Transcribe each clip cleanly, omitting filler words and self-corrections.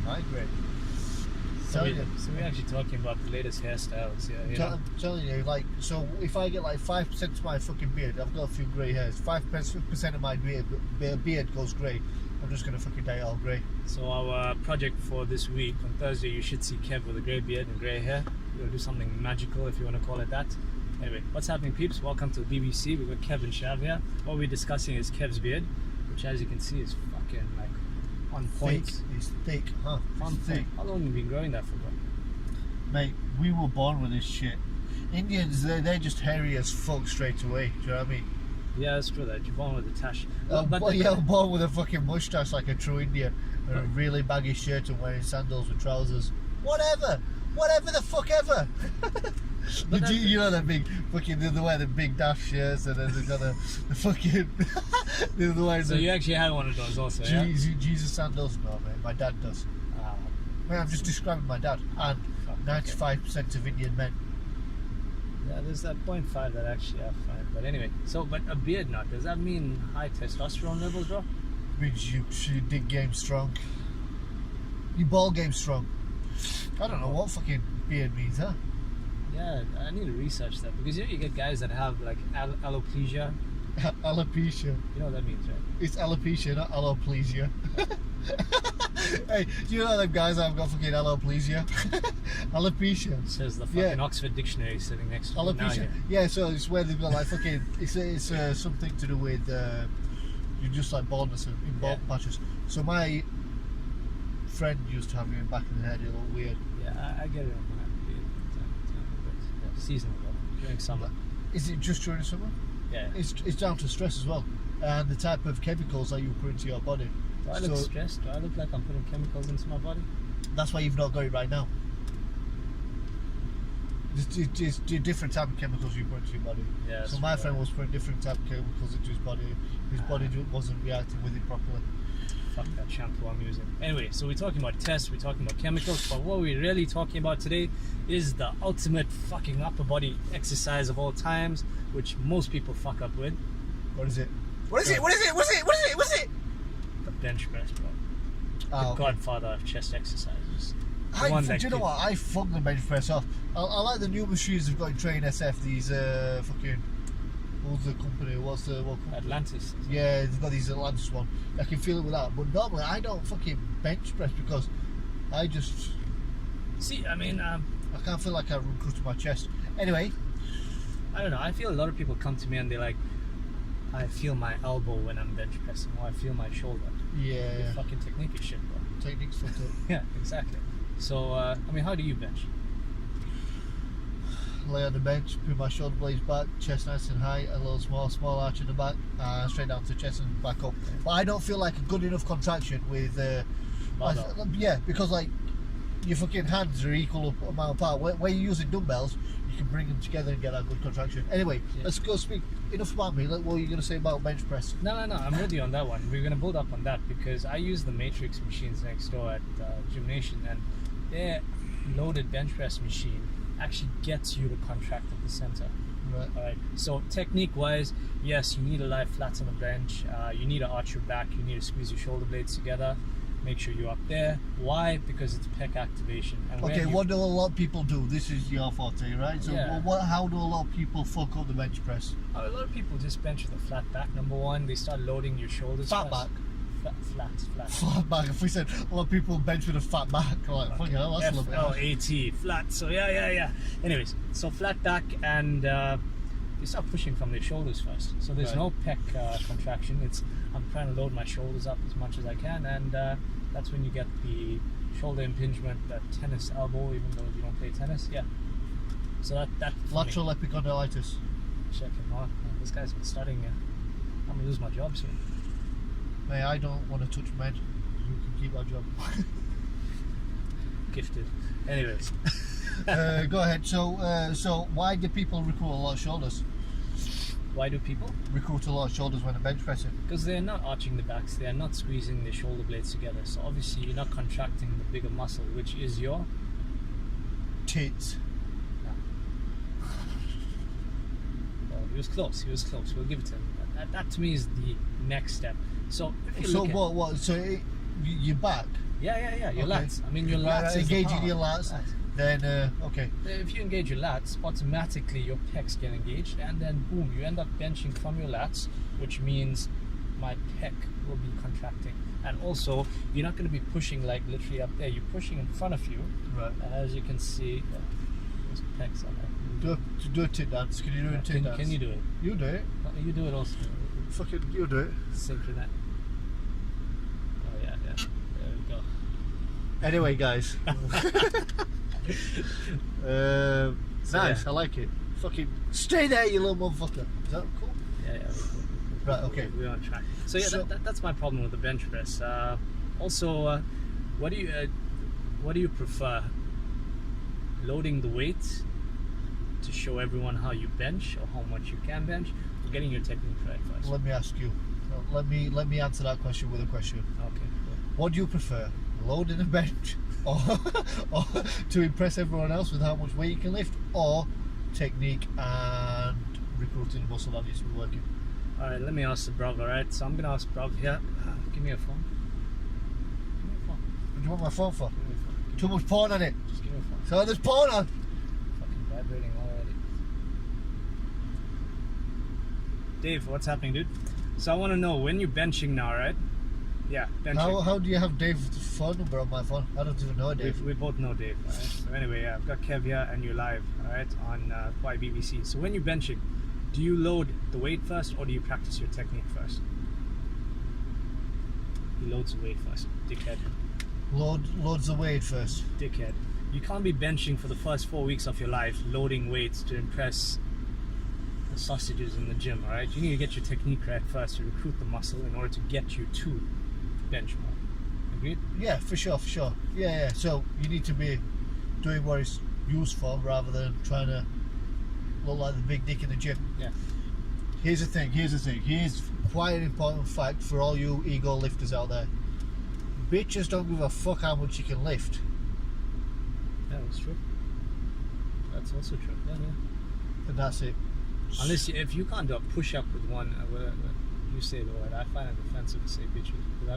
I agree. So we're actually talking about the latest hairstyles. Yeah, I'm telling you, like, so if I get like 5% of my fucking beard, I've got a few grey hairs. 5% of my beard goes grey. I'm just gonna fucking dye it all grey. So our project for this week on Thursday, you should see Kev with a grey beard and grey hair. We'll do something magical if you want to call it that. Anyway, what's happening, peeps? Welcome to the BBC. We've got Kev and Shav here. What we're discussing is Kev's beard, which, as you can see, is fucking like on point. It's thick, huh? On thick. point. How long have you been growing that for, bro? Mate, we were born with this shit. Indians, they're just hairy as fuck straight away. Do you know what I mean? Yeah, that's true. That you're born with a tash. I'm born with a fucking moustache like a true Indian, and a really baggy shirt and wearing sandals with trousers. Whatever the fuck ever. You know that big fucking, they wear the big dash shirts, and then they've got the fucking. So you actually had one of those also, yeah? Jesus sandals, no, mate. My dad does. Mate, I'm just describing my dad and 95% of Indian men. Yeah, there's that 0.5 that actually I find. But anyway, but a beard knot, does that mean high testosterone levels, bro? Means your dick game strong. Your ball game strong. I don't know what fucking beard means, huh? Yeah, I need to research that, because you get guys that have like alopecia. Alopecia. You know what that means, right? It's alopecia, not alopecia. Hey, do you know them guys that have got fucking alopecia? Alopecia. It says the fucking Oxford Dictionary sitting next to it. Alopecia. Yeah, so it's where they've got like fucking. It's something to do with you just like baldness in bald patches. So my friend used to have it in back in the head. It looked weird. Yeah, I get it on my beard. Seasonal though, during summer. Is it just during summer? Yeah. It's down to stress as well, and the type of chemicals that you put into your body. Do I look stressed? Do I look like I'm putting chemicals into my body? That's why you've not got it right now. It's different type of chemicals you put into your body. Yeah. So my friend was putting different type of chemicals into his body. His body wasn't reacting with it properly. Fuck that shampoo I'm using. Anyway, so we're talking about tests, we're talking about chemicals, but what we're really talking about today is the ultimate fucking upper body exercise of all times, which most people fuck up with. What is it? What is it? The bench press, bro. The godfather of chest exercises. Do you know what? I fuck the bench press off. I like the new machines they've got in Train SF. These fucking. What's the company? What company? Atlantis. Yeah, they've got these Atlantis one. I can feel it with that. But normally I don't fucking bench press because I just. See, I mean, I can't feel like I run close to my chest. Anyway. I don't know. I feel a lot of people come to me and they're like, I feel my elbow when I'm bench pressing, or I feel my shoulder. Yeah. Your fucking technique is shit, bro. Technique's fucked up. Yeah, exactly. So, I mean, how do you bench? Lay on the bench, put my shoulder blades back, chest nice and high, a little small arch in the back, straight down to chest and back up. But I don't feel like a good enough contraction with. Yeah, because like your fucking hands are equal amount apart. When you're using dumbbells, you can bring them together and get that good contraction. Anyway, let's go speak. Enough about me. What are you going to say about bench press? No, I'm with you on that one. We're going to build up on that because I use the Matrix machines next door at Gymnasium, and their loaded bench press machine actually gets you to contract at the center. Right. All right. So technique-wise, yes, you need to lie flat on the bench. You need to arch your back. You need to squeeze your shoulder blades together. Make sure you're up there. Why? Because it's pec activation. And okay, what do a lot of people do? This is your forte, right? So how do a lot of people fuck up the bench press? A lot of people just bench with a flat back. Number one, they start loading your shoulders. Fat back? Flat. Flat back. If we said a lot of people bench with a fat back, like, fucking hell, that's a little bit. F-L-A-T, flat. So yeah. Anyways, so flat back, and you start pushing from the shoulders first. So there's no pec contraction. I'm trying to load my shoulders up as much as I can, and that's when you get the shoulder impingement, that tennis elbow, even though you don't play tennis. Yeah. So that lateral epicondylitis. Check him out. This guy's been studying. I'm gonna lose my job soon. Hey, I don't want to touch men. You can keep our job. Gifted. Anyways. Go ahead. So why do people recruit a lot of shoulders? Why do people recruit a lot of shoulders when they're bench pressing? Because they're not arching the backs, they are not squeezing the shoulder blades together. So obviously you're not contracting the bigger muscle, which is your tits. No. Well, he was close. We'll give it to him. That to me is the next step. So if you what? So your back? Yeah. Your Okay. lats. I mean, your Right, lats. Is the engaging power. your lats. Then okay. If you engage your lats, automatically your pecs get engaged, and then boom, you end up benching from your lats, which means my pec will be contracting. And also, you're not going to be pushing like literally up there. You're pushing in front of you. Right. As you can see, those pecs are there. Do a tit dance. Can you do a tit dance? Can you do it? You do it. You do it also. Fucking you do it. Sync that. Oh yeah. There we go. Anyway, guys. Nice. I like it. Fucking stay there, you little motherfucker. Is that cool? Yeah. Right. Okay. We're on track. So yeah, that's my problem with the bench press. Also, what do you prefer? Loading the weight to show everyone how you bench or how much you can bench, or getting your technique right first? Let me ask you. Let me answer that question with a question. Okay. What do you prefer? Loading a bench, or to impress everyone else with how much weight you can lift, or technique and recruiting muscle that needs to be working? All right, let me ask the bruv. All right, so I'm gonna ask bruv here. Give me a phone. Give me a phone. What do you want my phone for? Give me a phone. Too much porn on it. Just give me a phone. So there's porn on. Fucking vibrating already. Dave, what's happening, dude? So I want to know when you're benching now, right? Yeah, benching. How do you have Dave's phone number on my phone? I don't even know Dave. We both know Dave. All right. So anyway, yeah, I've got Kev here, and you're live, all right, on YBBC. So when you're benching, do you load the weight first, or do you practice your technique first? He loads the weight first, dickhead. Loads the weight first. Dickhead. You can't be benching for the first 4 weeks of your life, loading weights to impress the sausages in the gym, alright? You need to get your technique right first to recruit the muscle in order to get you to bench more. Agreed? Yeah, for sure. Yeah. So you need to be doing what it's used for rather than trying to look like the big dick in the gym. Yeah. Here's the thing. Here's quite an important fact for all you ego lifters out there. Bitches don't give a fuck how much you can lift. Yeah, that's true. That's also true. Yeah. And that's it. Unless if you can't do a push-up with one, you say the word. I find it offensive to say bitches because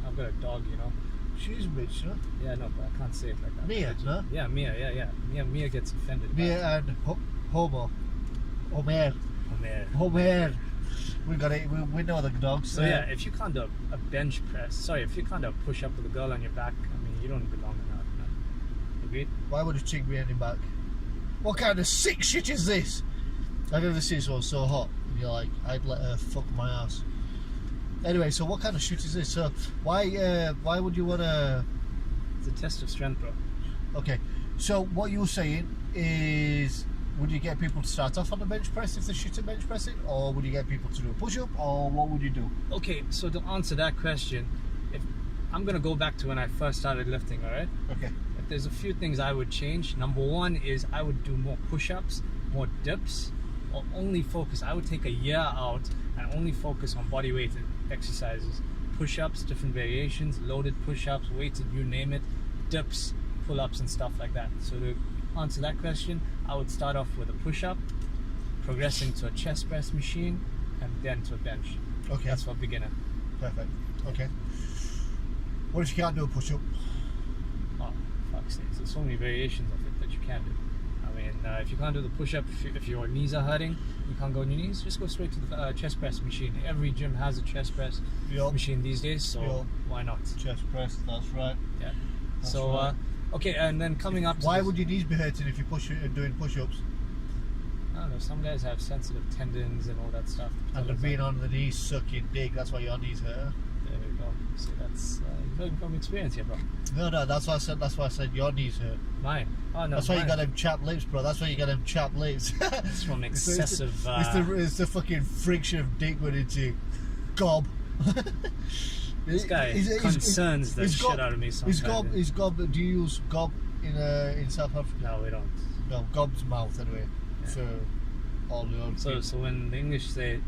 I've got a dog, you know. She's a bitch, no? Yeah, no, but I can't say it like that. Mia, no? Yeah, Mia. Yeah. Mia gets offended. Mia and Homer. Homer. We got it. We know the dogs. So yeah, if you can't do a bench press, if you can't do a push-up with a girl on your back, I mean, you don't belong in that. Man. Agreed? Why would a chick be on your back? What kind of sick shit is this? I've ever seen someone so hot, and you're like, I'd let her fuck my ass. Anyway, so what kind of shit is this? So why would you want to? It's a test of strength, bro. Okay, so what you're saying is, would you get people to start off on the bench press if they're shit at bench pressing, or would you get people to do a push-up, or what would you do? Okay, so to answer that question, if I'm gonna go back to when I first started lifting, all right? Okay. If there's a few things I would change. Number one is I would do more push-ups, more dips, or only focus. I would take a year out and only focus on body weight exercises, push-ups, different variations, loaded push-ups, weighted, you name it, dips, pull-ups, and stuff like that. So to answer that question, I would start off with a push-up, progressing to a chest press machine, and then to a bench. Okay. That's for beginner. Perfect. Okay. What if you can't do a push-up? Oh, fuck's sake. There's so many variations of it that you can do. I mean, if you can't do the push-up, if your knees are hurting, you can't go on your knees, just go straight to the chest press machine. Every gym has a chest press machine these days, so why not? Chest press, that's right. Yeah. That's so, right. Okay, and then coming up to why would your knees be hurting if you're doing push-ups? I don't know, some guys have sensitive tendons and all that stuff. And they're being on the knees sucking dick, that's why your knees hurt. There we go. See, that's learning from experience here, bro. No, that's why I said your knees hurt. Mine? Oh, no. That's why you got them chapped lips, bro. That's why you got them chapped lips. It's from excessive... It's the fucking friction of dick when it's you. Gob. This guy concerns the shit out of me sometimes. Is gob, do you use gob in South Africa? No, we don't. No, gob's mouth anyway. Yeah. For all the old So when the English say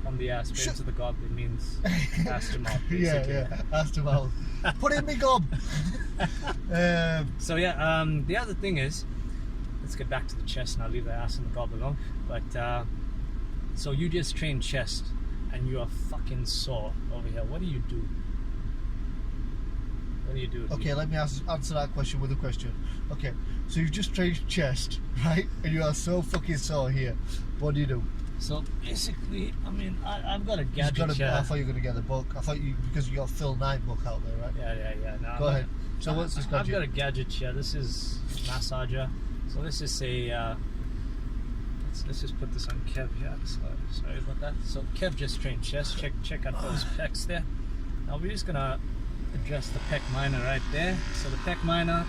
from the ass straight to the gob, it means ass to mouth, basically. yeah, ass to mouth. Put in me gob. So yeah, the other thing is, let's get back to the chest and I'll leave the ass and the gob alone. But so you just train chest and you are fucking sore over here. What do you do? do you do? Okay, let me answer that question with a question. Okay, so you've just trained chest, right? And you are so fucking sore here. What do you do? So basically, I mean, I've got a You've gadget got chair. I thought you were going to get the book. I thought you, because you got Phil Knight book out there, right? Yeah. No, Go ahead. So what's this gadget? I've got a gadget chair. This is massager. So let's just say, let's just put this on Kev here. Sorry about that. So Kev just trained chest. Check out those pecs there. Now we're just gonna address the pec minor right there. So the pec minor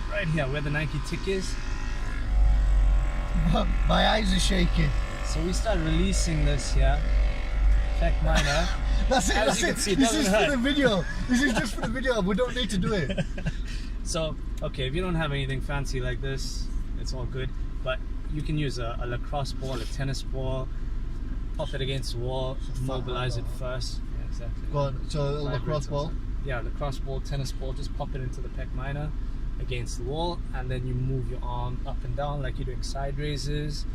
right here where the Nike tick is. My eyes are shaking. So we start releasing this here. Pec minor. That's it. As That's you it. can see, it This is doesn't for hurt. the video. This is just for the video. We don't need to do it. So, okay, if you don't have anything fancy like this, it's all good. But you can use a lacrosse ball, a tennis ball, pop it against the wall, mobilize it first. Yeah, exactly. Go on. So a lacrosse ball. Yeah, lacrosse ball, tennis ball, just pop it into the pec minor against the wall, and then you move your arm up and down like you're doing side raises,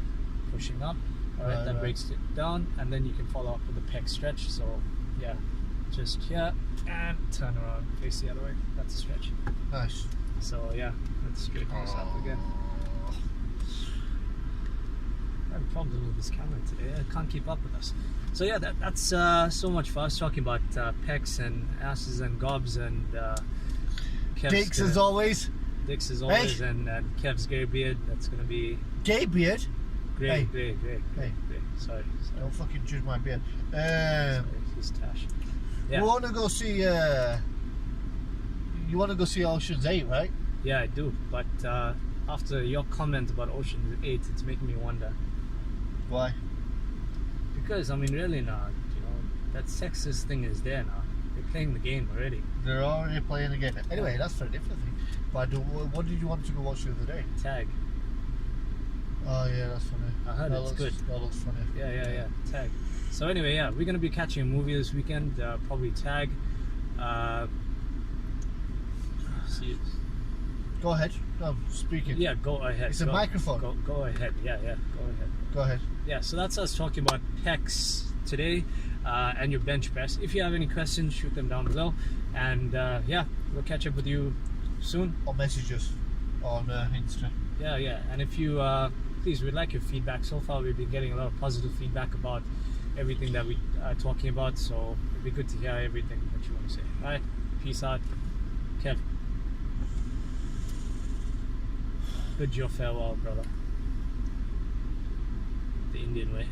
pushing up. Alright, that breaks it down, and then you can follow up with the pec stretch. So, yeah, just here and turn around, face the other way. That's a stretch. Nice. So, yeah, let's straighten this up again. I have a problem with this camera today. I can't keep up with us. So, yeah, that's so much for us talking about pecs and asses and gobs and Kev's Dicks as always. Dicks as always, Hey. and Kev's gay beard. That's going to be Gay beard. grey. Hey. Sorry. Don't fucking judge my beard. Sorry, he's Tash. Yeah. You want to go see? You want to go see Ocean's 8, right? Yeah, I do. But after your comment about Ocean's 8, it's making me wonder. Why? Because, I mean, really now, you know, that sexist thing is there now. They're playing the game already. They're already playing the game. Anyway, that's for a different thing. But what did you want to go watch the other day? Tag. Oh yeah, that's funny. I heard it's good. That looks funny. Yeah. Tag. So anyway, yeah, we're going to be catching a movie this weekend. Probably Tag. See. Go ahead. I'm speaking. Yeah, go ahead. It's a microphone. Go ahead. Yeah, go ahead. Go ahead. Yeah, so that's us talking about pecs today and your bench press. If you have any questions, shoot them down below. And yeah, we'll catch up with you soon. Or message us on Insta. Yeah. And if you, please, we'd like your feedback. So far, we've been getting a lot of positive feedback about everything that we are talking about. So it'd be good to hear everything that you want to say. All right, peace out. Kev. Bid your farewell, brother. The Indian way.